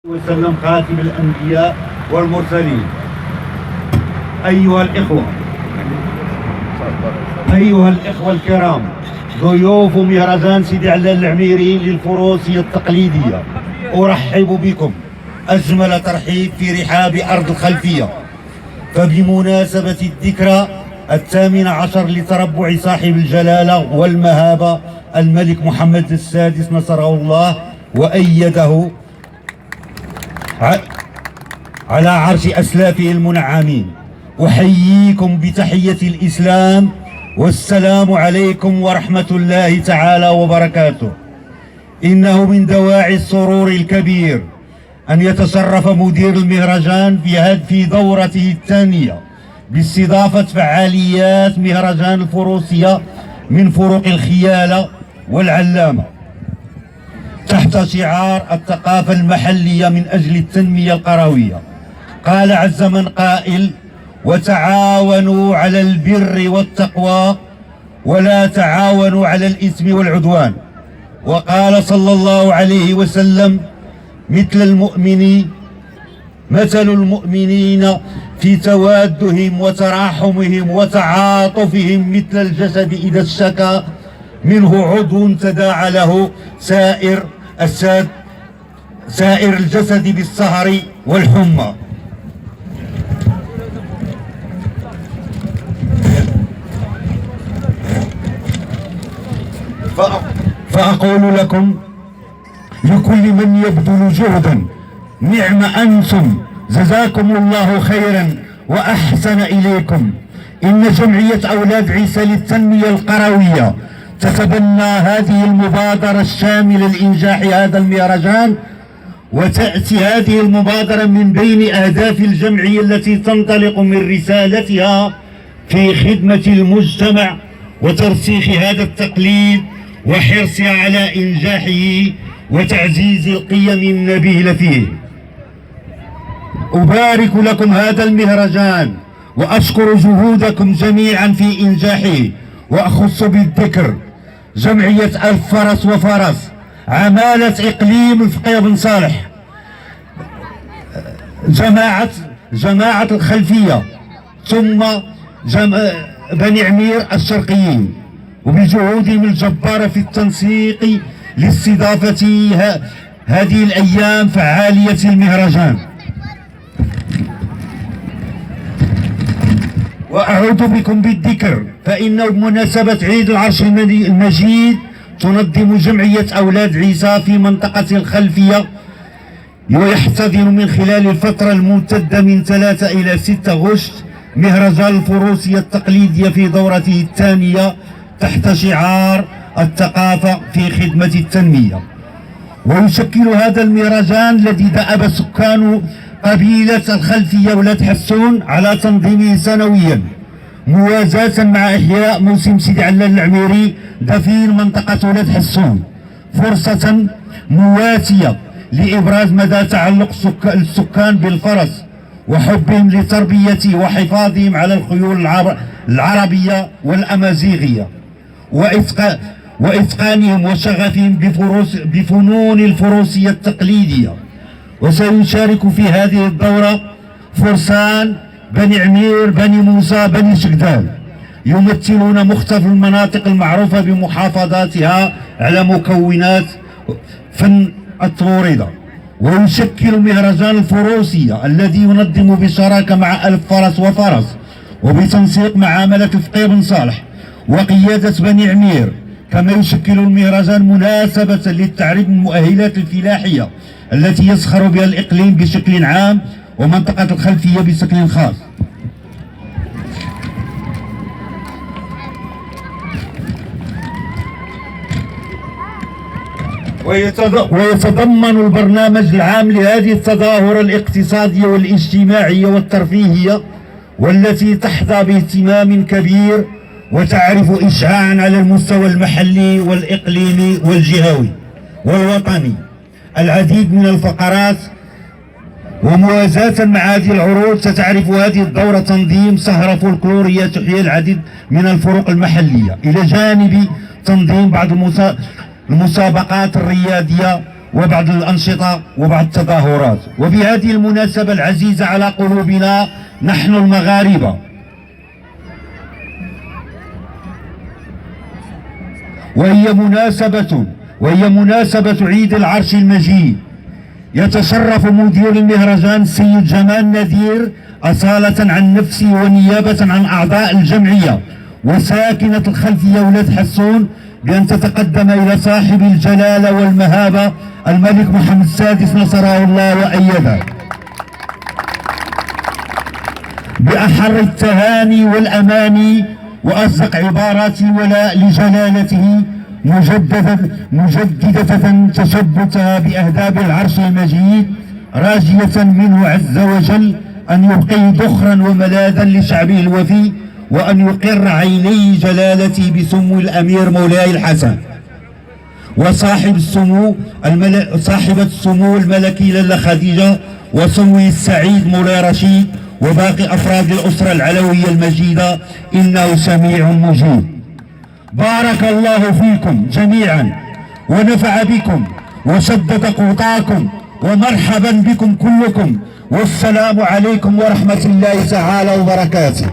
وسلم خاتم الأنبياء والمرسلين. أيها الإخوة الكرام، ضيوف مهرجان سيدي علال العميري للفروسية التقليدية، أرحب بكم أجمل ترحيب في رحاب أرض الخلفية. فبمناسبة الذكرى 18 لتربع صاحب الجلالة والمهابة الملك محمد السادس نصره الله وأيده على عرش أسلافه المنعمين، أحييكم بتحية الإسلام، والسلام عليكم ورحمة الله تعالى وبركاته. إنه من دواعي السرور الكبير أن يتشرف مدير المهرجان في دورته الثانية باستضافة فعاليات مهرجان الفروسية من فروق الخيالة والعلامة تحت شعار الثقافة المحلية من أجل التنمية القروية. قال عز من قائل: وتعاونوا على البر والتقوى ولا تعاونوا على الإثم والعدوان. وقال صلى الله عليه وسلم: مثل المؤمنين في توادهم وتراحمهم وتعاطفهم مثل الجسد إذا اشتكى منه عضو تداعى له سائر الجسد بالسهر والحمى. فأقول لكم لكل من يبذل جهدا: نعم أنتم، جزاكم الله خيرا وأحسن إليكم. إن جمعية أولاد عيسى للتنمية القروية تتبنى هذه المبادرة الشاملة لإنجاح هذا المهرجان، وتأتي هذه المبادرة من بين أهداف الجمعية التي تنطلق من رسالتها في خدمة المجتمع وترسيخ هذا التقليد وحرصها على إنجاحه وتعزيز القيم النبيلة فيه. أبارك لكم هذا المهرجان وأشكر جهودكم جميعا في إنجاحه، وأخص بالذكر جمعية الفرس وفرس، عمالة إقليم الفقيه بن صالح، جماعة الخلفية، ثم بني عمير الشرقيين، وبجهودهم الجبارة في التنسيق لاستضافة هذه الأيام فعالية المهرجان. وأعود بكم بالذكر فإن بمناسبة عيد العرش المجيد تنظم جمعية أولاد عيسى في منطقة الخلفية، ويحتضن من خلال الفترة الممتدة من 3 إلى 6 غشت مهرجان الفروسية التقليدية في دورته الثانية تحت شعار الثقافة في خدمة التنمية. ويشكل هذا المهرجان الذي دأب سكان قبيلة الخلفية ولاد حسون على تنظيمه سنويا موازاة مع إحياء موسم سيدي علال العميري دفين منطقة ولاد حسون، فرصة مواتية لإبراز مدى تعلق السكان بالفرس وحبهم لتربيته وحفاظهم على الخيول العربية والأمازيغية، وإتقانهم وشغفهم بفنون الفروسية التقليدية. وسيشارك في هذه الدورة فرسان بني عمير، بني موسى، بني شقدال، يمثلون مختلف المناطق المعروفة بمحافظاتها على مكونات فن التوريدة. ويشكل مهرجان الفروسية الذي ينظم بشراكة مع 1000 فرس وفرس وبتنسيق مع عملة الفقيه بن صالح وقيادة بني عمير، كما يشكل المهرجان مناسبة للتعريف المؤهلات الفلاحية التي يسخر بها الإقليم بشكل عام ومنطقة الخلفية بشكل خاص. ويتضمن البرنامج العام لهذه التظاهرة الاقتصادية والاجتماعية والترفيهية، والتي تحظى باهتمام كبير وتعرف إشعاعا على المستوى المحلي والإقليمي والجهوي والوطني العديد من الفقرات. وموازاة مع هذه العروض ستعرف هذه الدورة تنظيم سهرة فولكلورية تحيي العديد من الفروق المحلية، إلى جانب تنظيم بعض المسابقات الرياضية وبعض الأنشطة وبعض التظاهرات. وفي هذه المناسبة العزيزة على قلوبنا نحن المغاربة، وهي مناسبة عيد العرش المجيد، يتشرف مدير المهرجان السيد جمال نذير أصالة عن نفسي ونيابة عن أعضاء الجمعية وساكنة الخلفية ولاد حسون بأن تتقدم إلى صاحب الجلالة والمهابة الملك محمد السادس نصره الله وأيده بأحر التهاني والأماني وأصدق عبارات الولاء لجلالته، مجددة تشبثها بأهداب العرش المجيد، راجية منه عز وجل أن يبقي ذخرا وملاذا لشعبه الوفي، وأن يقر عيني جلالتي بسمو الأمير مولاي الحسن وصاحبة السمو الملكي لاله خديجة وسموه السعيد مولاي رشيد وباقي أفراد الأسرة العلوية المجيدة، إنه سميع مجيب. بارك الله فيكم جميعا ونفع بكم وشدد قوطاكم، ومرحبا بكم كلكم، والسلام عليكم ورحمة الله تعالى وبركاته.